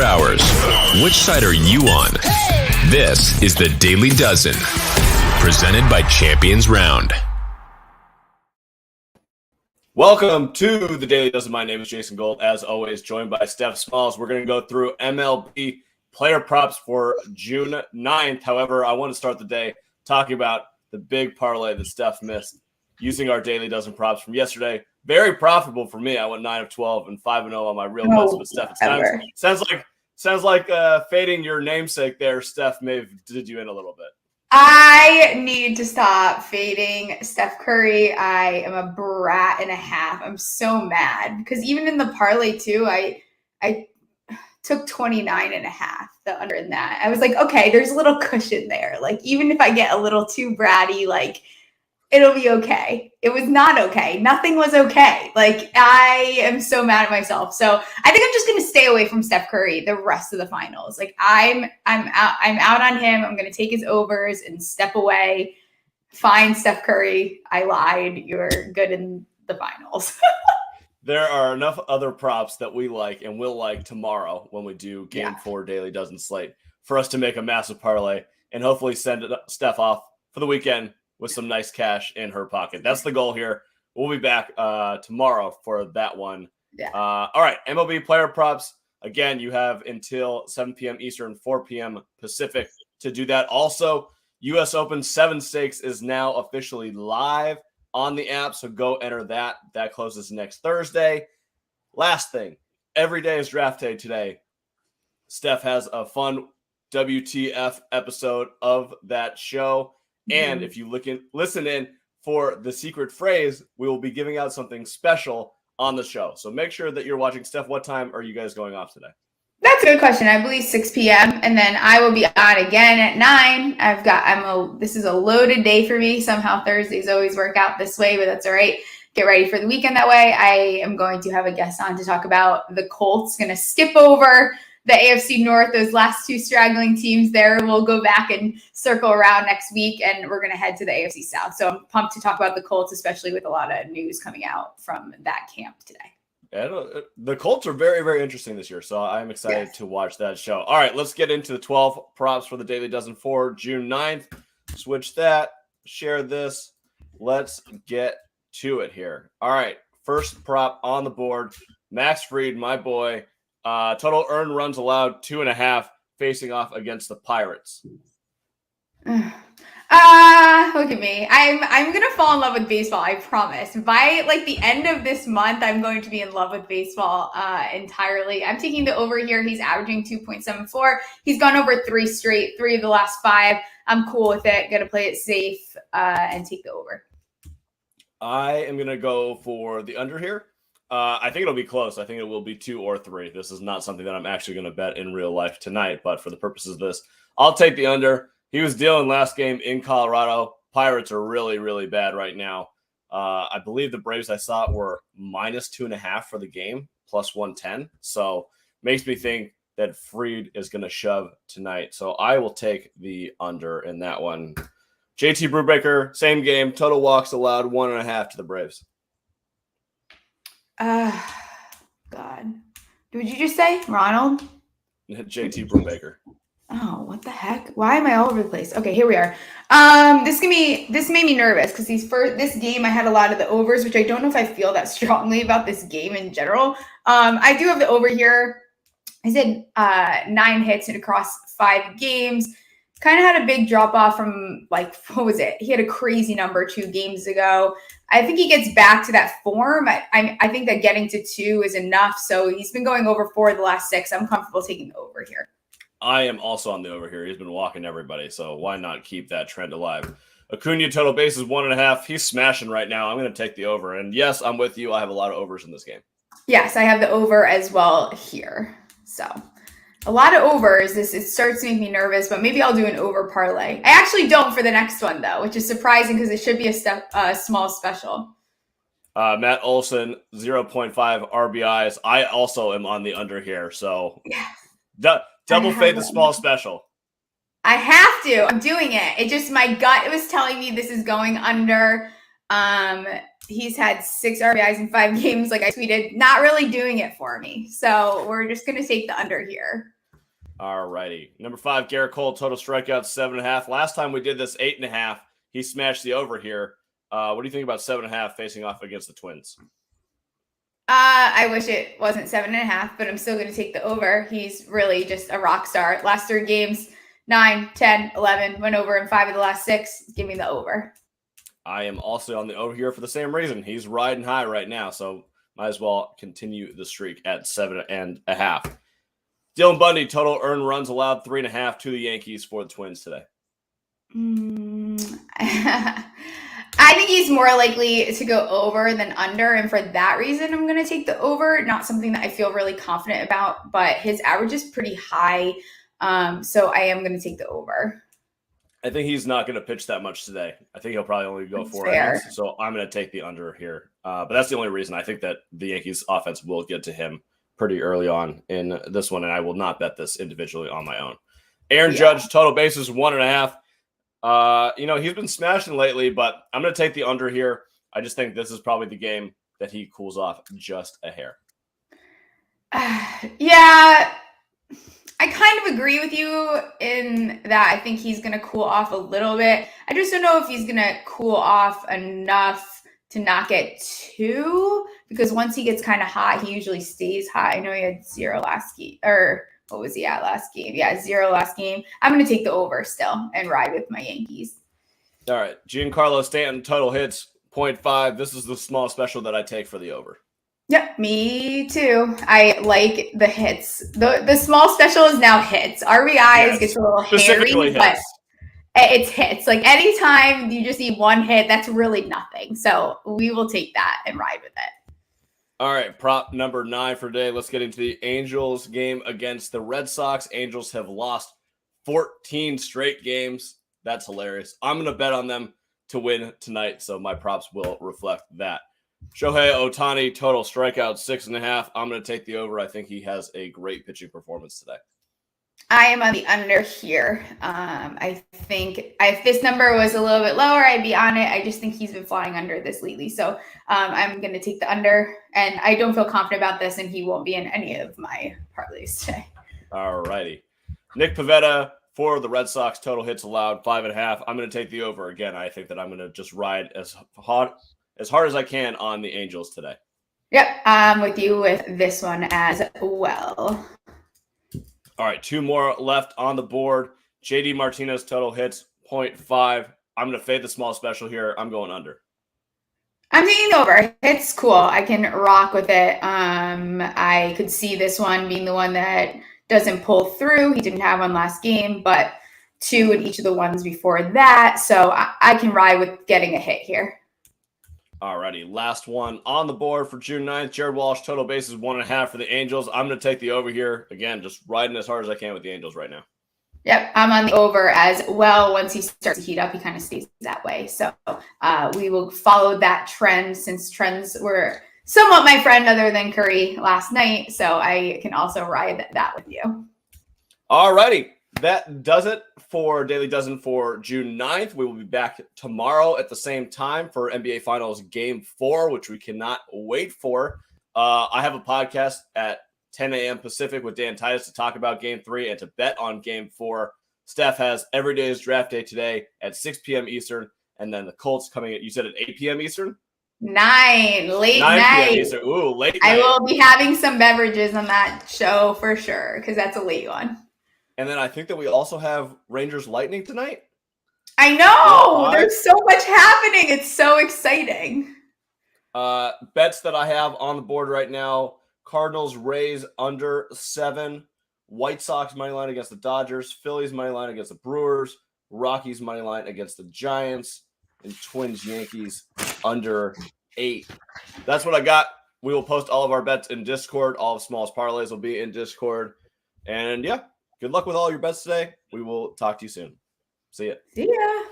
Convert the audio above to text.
24 hours. Which side are you on? This is the Daily Dozen, presented by Champions Round. Welcome to the Daily Dozen. My name is Jason Gold, as always, joined by Steph Smalls. We're going to go through MLB player props for June 9th. However, I want to start the day talking about the big parlay that Steph missed using our Daily Dozen props from yesterday. Very profitable for me. I went 9 of 12 and 5 and 0 on my real bets. But Steph, it sounds like fading your namesake there, Steph, may have did you in a little bit. I need to stop fading Steph Curry. I am a brat and a half. I'm so mad because even in the parlay too, I took 29 and a half, the under in that. I was like, okay, there's a little cushion there. Like, even if I get a little too bratty, like, it'll be okay. It was not okay. Nothing was okay. Like, I am so mad at myself. So I think I'm just going to stay away from Steph Curry the rest of the finals. Like, I'm out on him. I'm going to take his overs and step away. Fine, Steph Curry. I lied. You're good in the finals. There are enough other props that we like and will like tomorrow when we do Game 4 Daily Dozen slate for us to make a massive parlay and hopefully send Steph off for the weekend with some nice cash in her pocket. That's the goal here. We'll be back tomorrow for that one. Yeah. All right, MLB player props. Again, you have until 7 p.m. Eastern, 4 p.m. Pacific to do that. Also, U.S. Open 7 Stakes is now officially live on the app, so go enter that. That closes next Thursday. Last thing, every day is draft day today. Steph has a fun WTF episode of that show. And if you listen in for the secret phrase, we will be giving out something special on the show. So make sure that you're watching. Steph, what time are you guys going off today? That's a good question. I believe 6 p.m. And then I will be on again at 9. This is a loaded day for me. Somehow Thursdays always work out this way, but that's all right. Get ready for the weekend that way. I am going to have a guest on to talk about the Colts. Going to skip over the AFC North, those last two straggling teams there. We'll go back and circle around next week, and we're going to head to the AFC South. So I'm pumped to talk about the Colts, especially with a lot of news coming out from that camp today. Yeah, the Colts are very, very interesting this year, so I'm excited to watch that show. All right, let's get into the 12 props for the Daily Dozen for June 9th. Switch that, share this. Let's get to it here. All right, first prop on the board, Max Fried, my boy. Total earned runs allowed 2.5, facing off against the Pirates. Look at me. I'm gonna fall in love with baseball, I promise. By like the end of this month, I'm going to be in love with baseball entirely. I'm taking the over here. He's averaging 2.74. He's gone over 3 straight, 3 of the last 5. I'm cool with it. Gonna play it safe and take the over. I am gonna go for the under here. I think it'll be close. I think it will be 2 or 3. This is not something that I'm actually going to bet in real life tonight, but for the purposes of this, I'll take the under. He was dealing last game in Colorado. Pirates are really, really bad right now. I believe the Braves I saw were minus 2.5 for the game, plus 110. So makes me think that Fried is going to shove tonight. So I will take the under in that one. JT Brubaker, same game, total walks allowed 1.5 to the Braves. God. What did you just say? Ronald? JT Brubaker. Oh, what the heck? Why am I all over the place? Okay, here we are. This made me nervous because this game I had a lot of the overs, which I don't know if I feel that strongly about this game in general. I do have the over here. I said 9 hits and across 5 games. Kind of had a big drop off from what was it? He had a crazy number 2 games ago. I think he gets back to that form. I think that getting to 2 is enough. So he's been going over 4 of the last 6. I'm comfortable taking the over here. I am also on the over here. He's been walking everybody, so why not keep that trend alive? Acuna total bases 1.5. He's smashing right now. I'm going to take the over. And yes, I'm with you. I have a lot of overs in this game. Yes, I have the over as well here. So a lot of overs. It starts to make me nervous, but maybe I'll do an over parlay. I actually don't for the next one, though, which is surprising because it should be a small special. Matt Olson, 0.5 RBIs. I also am on the under here. So double fade the small special. I have to. I'm doing it. It just, my gut, it was telling me this is going under. he's had 6 RBIs in 5 games, like I tweeted, not really doing it for me. So we're just going to take the under here. All righty. Number 5, Garrett Cole, total strikeouts 7.5. Last time we did this 8.5. He smashed the over here. What do you think about 7.5 facing off against the Twins? I wish it wasn't 7.5, but I'm still going to take the over. He's really just a rock star. Last 3 games, 9, 10, 11, went over in 5 of the last 6. Give me the over. I am also on the over here for the same reason. He's riding high right now, so might as well continue the streak at 7.5. Dylan Bundy, total earned runs allowed 3.5 to the Yankees for the Twins today. I think he's more likely to go over than under, and for that reason, I'm going to take the over. Not something that I feel really confident about, but his average is pretty high, so I am going to take the over. I think he's not going to pitch that much today. I think he'll probably only go 4 innings, so I'm going to take the under here. But that's the only reason. I think that the Yankees offense will get to him pretty early on in this one, and I will not bet this individually on my own. Aaron Judge, total bases 1.5. He's been smashing lately, but I'm going to take the under here. I just think this is probably the game that he cools off just a hair. Yeah, I kind of agree with you in that I think he's going to cool off a little bit. I just don't know if he's going to cool off enough to not get 2, because once he gets kind of hot, he usually stays hot. I know he had 0 last game, or what was he at last game? Yeah, 0 last game. I'm going to take the over still and ride with my Yankees. All right. Giancarlo Stanton, total hits 0.5. This is the small special that I take for the over. Yep, me too. I like the hits. The small special is now hits. RBIs gets a little hairy, but it's hits. Like anytime you just need 1 hit, that's really nothing. So we will take that and ride with it. All right, prop number 9 for today. Let's get into the Angels game against the Red Sox. Angels have lost 14 straight games. That's hilarious. I'm going to bet on them to win tonight, so my props will reflect that. Shohei Ohtani, total strikeouts 6.5. I'm going to take the over. I think he has a great pitching performance today. I am on the under here. I think if this number was a little bit lower, I'd be on it. I just think he's been flying under this lately. So I'm going to take the under, and I don't feel confident about this, and he won't be in any of my parlays today. All righty. Nick Pivetta for the Red Sox, total hits allowed 5.5. I'm going to take the over again. I think that I'm going to just ride as hard as I can on the Angels today. Yep, I'm with you with this one as well. All right, 2 more left on the board. JD Martinez, total hits 0.5. I'm going to fade the small special here. I'm going under. I'm taking over. It's cool. I can rock with it. I could see this one being the one that doesn't pull through. He didn't have one last game, but 2 in each of the ones before that. So I can ride with getting a hit here. Alrighty, last one on the board for June 9th. Jared Walsh, total bases 1.5 for the Angels. I'm going to take the over here. Again, just riding as hard as I can with the Angels right now. Yep, I'm on the over as well. Once he starts to heat up, he kind of stays that way. So we will follow that trend, since trends were somewhat my friend other than Curry last night. So I can also ride that with you. Alrighty. That does it for Daily Dozen for June 9th. We will be back tomorrow at the same time for NBA Finals Game 4, which we cannot wait for. I have a podcast at 10 a.m. Pacific with Dan Titus to talk about Game 3 and to bet on Game 4. Steph has Every Day is Draft Day today at 6 p.m. Eastern, and then the Colts coming at, you said at 8 p.m. Eastern? 9 late 9 night. p.m. Eastern. Ooh, late night. I will be having some beverages on that show for sure, because that's a late one. And then I think that we also have Rangers Lightning tonight. I know. There's so much happening. It's so exciting. Bets that I have on the board right now: Cardinals Rays under 7, White Sox money line against the Dodgers, Phillies money line against the Brewers, Rockies money line against the Giants, and Twins Yankees under 8. That's what I got. We will post all of our bets in Discord. All of Smallest Parlays will be in Discord. And yeah, good luck with all your bets today. We will talk to you soon. See ya. See ya.